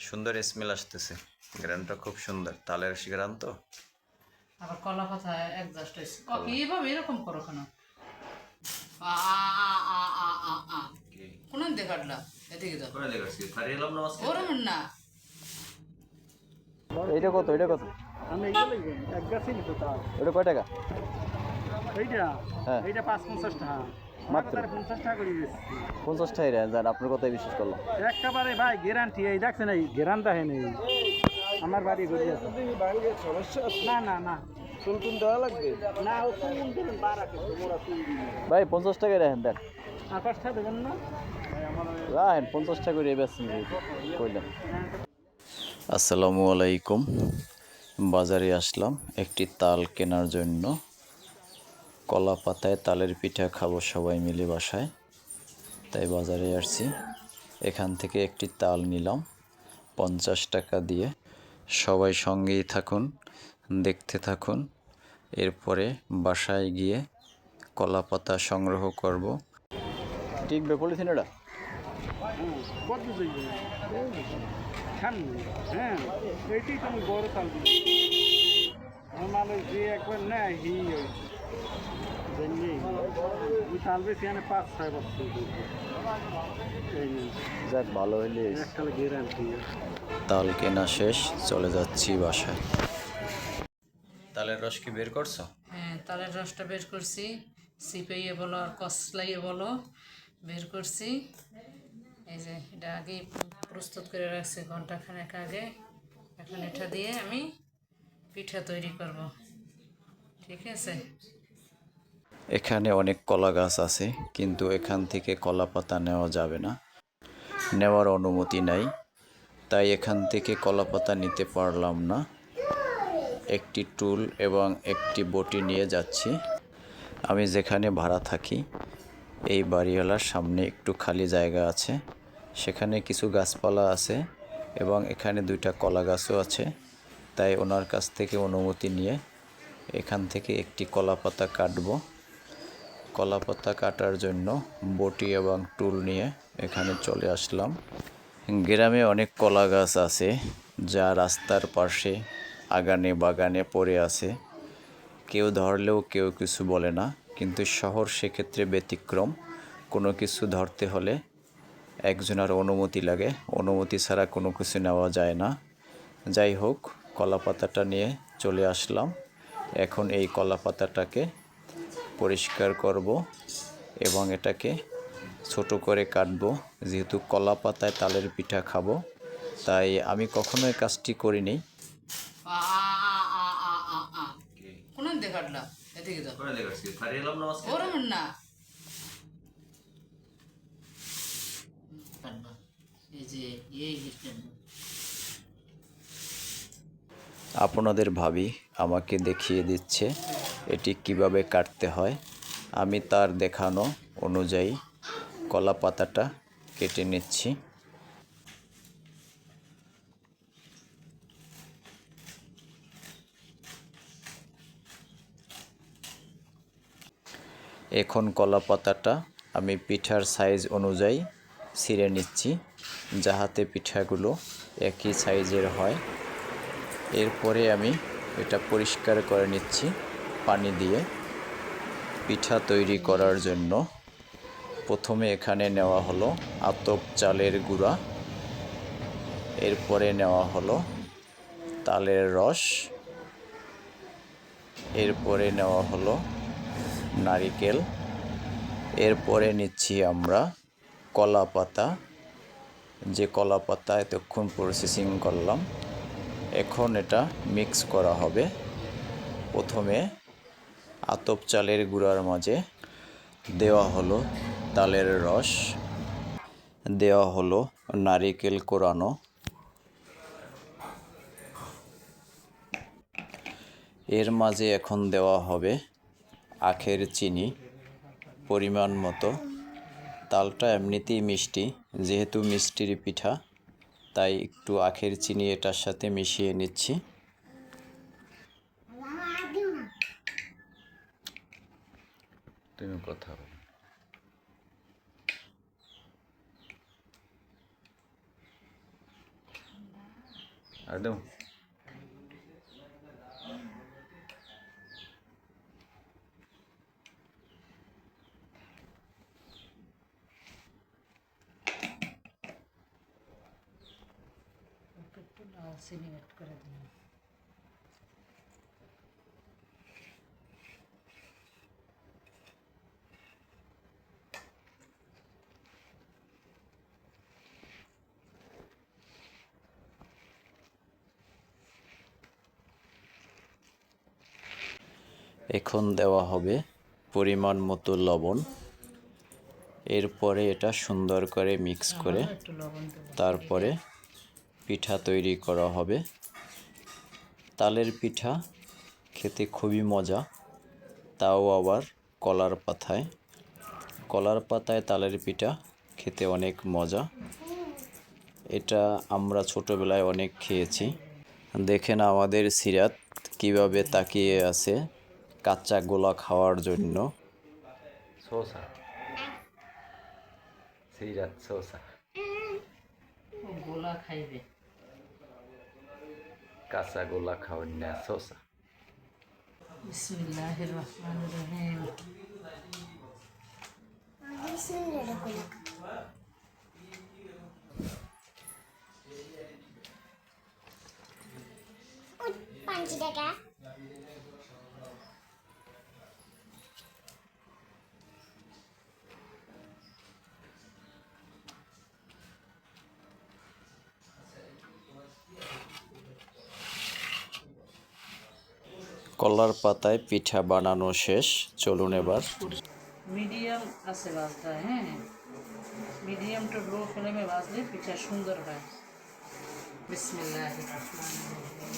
সুন্দর স্মেল আসতেছে, গ্রানটা খুব সুন্দর, তালের গ্রান তো। আবার কলা পাতা অ্যাডজাস্ট হয়েছে কিভাবে এরকম করো কেন? কোন দেখাটলা এদিকে দাও করে দেখাচ্ছি থারি এলাম না আজকে। ওরম না এইটা কত? এটা কত? আমি এইগুলো এক গাছই নিত তার ওটা কয় টাকা? এইটা হ্যাঁ এইটা ৫-৫০ টাকা মাত্র মাত্র ৫০ টাকা করে দিচ্ছি 50 টাকা রে যান, আপনার কথাই বিশ্বাস করলাম। একেবারে ভাই গ্যারান্টি এই দেখছেন এই গ্যারান্টি হয় নেই আমার বাড়ি ঘুরে আছে সমস্যা না না না চুলটুন দেওয়া লাগবে না ও চুল দেবেন বাড়া কিছু মোরা চুল দিন ভাই 50 টাকা রাখেন, দেন আকাশটা দেবেন না রাখেন 50 টাকা করে বেচছেন কইলেন। আসসালামু আলাইকুম। বাজারে আসলাম একটি তাল কেনার জন্য। কলা পাতায় তালের পিঠা খাবো সবাই মিলে বাসায়, তাই বাজারে আসছি। এখান থেকে একটি তাল নিলাম 50 টাকা দিয়ে। সবাই সঙ্গেই থাকুন, দেখতে থাকুন। এরপরে বাসায় গিয়ে কলা পাতা সংগ্রহ করব। টিকবে পলিথিন এটা? কত দিই খান হ্যাঁ এইটাই তো আমি বড় তাল দিই আমার যে একবার না হি জানি ওই তাল বেশি এনে ৫-৬ বছর এই নিয়ে যাক ভালো হইলে। একটা গ্যারান্টি তাল কেনা শেষ, চলে যাচ্ছি বাসায়। তালের রস কি বের করছো? হ্যাঁ তালের রসটা বের করছি, সিপাইয়ে বলো আর কসলাইয়ে বলো বের করছি। এই যে এটা আগে প্রস্তুত করে রাখছি ঘন্টাখানেক আগে। এখন এটা দিয়ে আমি পিঠা তৈরি করব, ঠিক আছে? এখানে অনেক কলা গাছ আছে, কিন্তু এখান থেকে কলা পাতা নেওয়া যাবে না, নেওয়ার অনুমতি নাই, তাই এখান থেকে কলা পাতা নিতে পারলাম না। একটি টুল এবং একটি বটি নিয়ে যাচ্ছি। আমি যেখানে ভাড়া থাকি এই বাড়িওয়ালার সামনে একটু খালি জায়গা আছে, সেখানে কিছু গাছপালা আছে এবং এখানে 2টা কলা গাছও আছে, তাই ওনার কাছ থেকে অনুমতি নিয়ে এখান থেকে একটি কলা পাতা কাটবো। কলা পাতা কাটার জন্য বটি এবং টুল নিয়ে এখানে চলে আসলাম। গ্রামে অনেক কলা গাছ আছে যা রাস্তার পাশে আগানে বাগানে পড়ে আছে, কেউ ধরলেও কেউ কিছু বলে না, কিন্তু শহর সেক্ষেত্রে ব্যতিক্রম। কোনো কিছু ধরতে হলে একজনের অনুমতি লাগে, অনুমতি ছাড়া কোনো কিছু নেওয়া যায় না। যাই হোক, কলা পাতাটা নিয়ে চলে আসলাম। এখন এই কলা পাতাটাকে পরিষ্কার করব এবং এটাকে ছোট করে কাটবো। যেহেতু কলা পাতায় তালের পিঠা খাবো, তাই আমি কখনো এই কাজটি করিনি। কোন দেখাটলা এদিকে দাও ওরম না এই যে এই আপনাদের ভাবি আমাকে দেখিয়ে দিচ্ছে এটি কিভাবে কাটতে হয়। আমি তার দেখানো অনুযায়ী কলা পাতাটা কেটে নিচ্ছি। এখন কলা পাতাটা আমি পিঠার সাইজ অনুযায়ী ছিঁড়ে নিচ্ছি, যাহাতে পিঠাগুলো একই সাইজের হয়। এরপরে আমি এটা পরিষ্কার করে নিচ্ছি পানি দিয়ে। পিঠা তৈরি করার জন্য প্রথমে এখানে নেওয়া হলো আতপ চালের গুঁড়া, এরপরে নেওয়া হলো তালের রস, এরপরে নেওয়া হলো নারিকেল, এরপরে নিচ্ছি আমরা কলা পাতা, যে কলা পাতা এতক্ষণ প্রসেসিং করলাম। এখন এটা মিক্স করা হবে। প্রথমে আতপ চালের গুঁড়ার মাঝে দেওয়া হলো তালের রস, দেওয়া হলো নারিকেল কোরানো, এর মাঝে এখন দেওয়া হবে আখের চিনি পরিমাণ মতো। তালটা এমনিতেই মিষ্টি, যেহেতু মিষ্টির পিঠা, তাই একটু আখের চিনি এটার সাথে মিশিয়ে নিচ্ছি। তুমি কথা বলো। একদম একটু লাল চিনি অ্যাড করে দিলাম। এখন দেওয়া হবে পরিমাণ মতো লবণ। এরপরে এটা সুন্দর করে মিক্স করে আমারও একটু লবণ দেবো। তারপরে পিঠা তৈরি করা হবে। তালের পিঠা খেতে খুবই মজা, তাও আবার কলার পাতায়। কলার পাতায় তালের পিঠা খেতে অনেক মজা। এটা আমরা ছোটবেলায় অনেক খেয়েছি। দেখেন আমাদের সিরাত কিভাবে তাকিয়ে আছে কাঁচা গোলা খাওয়ার জন্য। সোসা সিরাত সোসা ও গোলা খাইবে। কাঁচা গোলা খাওয়ার না সোসা। বিসমিল্লাহির রহমানির রহিম। কলার পাতায় পিঠা বানানো শেষ। চলুন এবার মিডিয়াম আছে ভাজটা, হ্যাঁ, মিডিয়াম টু লো ফ্লেমে ভাজলে পিঠা সুন্দর হয়। বিসমিল্লাহির রহমানির রহিম।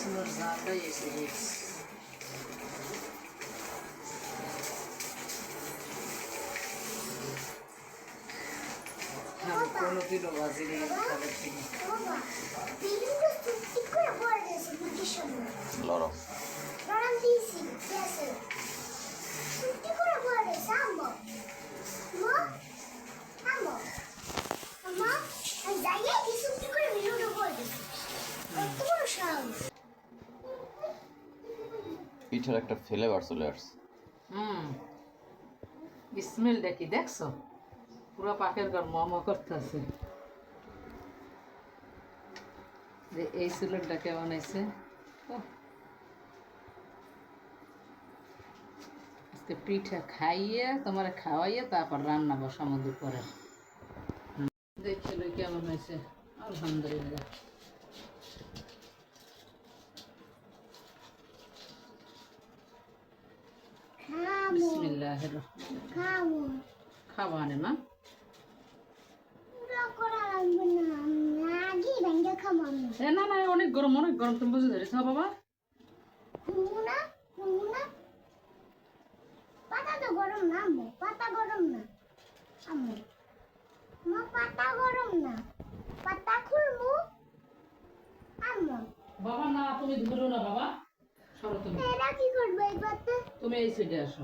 সুন্দর জালটাই এসে গেছে। আমি কোনোদিনও ভাজিনি তালের পিঠা। লরম পিঠার একটা ফ্লেভার চলে আসছে। স্মেলটা কি দেখছো? পুরো পাকের ঘর মম করতেছে। যে এই সিলেটটা কেমন হয়েছে? আজকে পিঠা খাইয়ে তোমার খাওয়াইয়ে তারপর রান্না বসামো দুপুরে। দেখছিল কেমন হয়েছে? আলহামদুলিল্লাহ। বিসমিল্লাহির রহমানির খাওয়ানে না না না, অনেক গরম অনেক গরম, তুমি বুঝে ধরেছ বাবা। পাতা তো গরম না আম্মু, পাতা গরম না আম্মু, মা পাতা গরম না, পাতা খুলবো আম্মু। বাবা না, তুমি ধরো না বাবা, সরো তুমি। এরা কি করবে এই পাতা? তুমি এই সাইডে আসো।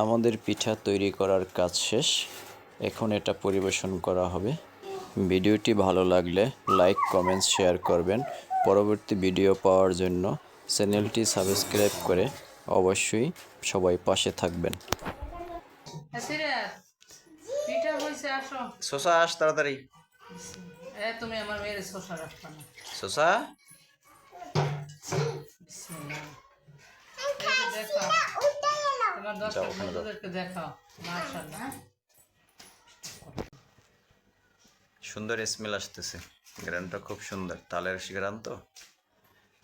আমাদের পিঠা তৈরি করার কাজ শেষ। এখন এটা পরিবেশন করা হবে। ভিডিওটি ভালো লাগলে লাইক কমেন্টস শেয়ার করবেন। পরবর্তী ভিডিও পাওয়ার জন্য চ্যানেলটি সাবস্ক্রাইব করে অবশ্যই সবাই পাশে থাকবেন। পিঠা হয়েছে, আসো। সোসা আস তাড়াতাড়ি। তুমি আমার মেয়ের শসা রাখবা না। সোসা বিসমিল্লাহ। আমি খাইছি না, উঠে গেলাম। তোমার 10টা বন্ধুদেরকে দেখাও। মাশাআল্লাহ। সুন্দর স্মেল আসতেছে, গ্রানটা খুব সুন্দর, তালের গ্রান তো।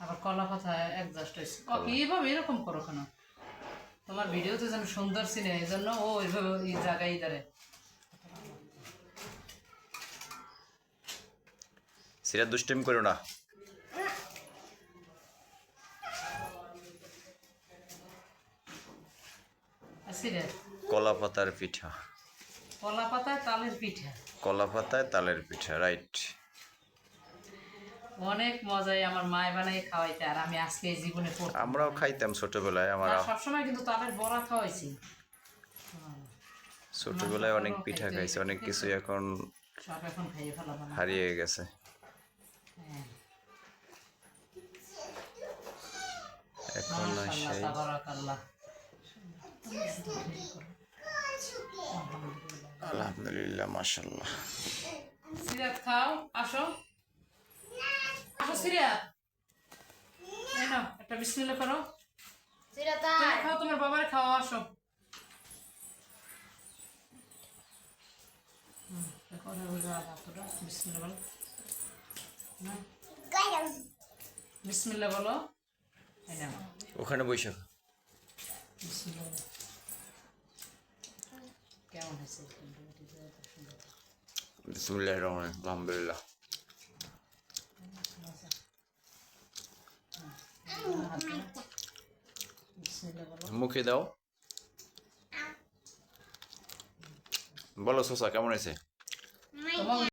আবার কলা পাতা অ্যাডজাস্ট হয়েছে। কিভাবে এরকম করো কেন? তোমার ভিডিওতে যেন সুন্দর সিনে, এই জন্য ও ওইভাবে এই জায়গায় দাঁড়ায়। সিরা দুষ্টিম করো না। আসিরে কলা পাতার পিঠা, কলা পাতায় তালের পিঠা, কলা পাতায় তালের পিঠা, রাইট। অনেক মজাই আমার মায় বানাই খাওয়াইতে, আর আমি আজকে এই জীবনে করতাম। আমরাও খাইতাম ছোটবেলায়। আমার সবসময় কিন্তু তালের বড়া খাওয়াইছি। ছোটবেলায় অনেক পিঠা খাইছে, অনেক কিছু এখন সব এখন খাইয়ে ফেলাবো না। হারিয়ে গেছে। হ্যাঁ, এখন আর মাশাআল্লাহ, সেই তাবারাকাল্লাহ। আলহামদুলিল্লাহ, মাশাল্লাহ। সিরাত খাও, আসো আসো সিরাত, এই নাও একটা বিসমিল্লাহ করো। তুমি খাও, তোমার বাবার খাও, আসো। দেখো ওরা ওই হাতটা বিসমিল্লাহ বলো না, বিসমিল্লাহ বলো। এই নাও ওখানে বসে বিসমিল্লাহ বলো। কেমন হয়েছে? বিসমিল্লাহির রহমানির রহিম, আলহামদুলিল্লাহ। বিসমিল্লাহ বলো। মুখে দাও, বলো সোসা কেমন হয়েছে? তোমার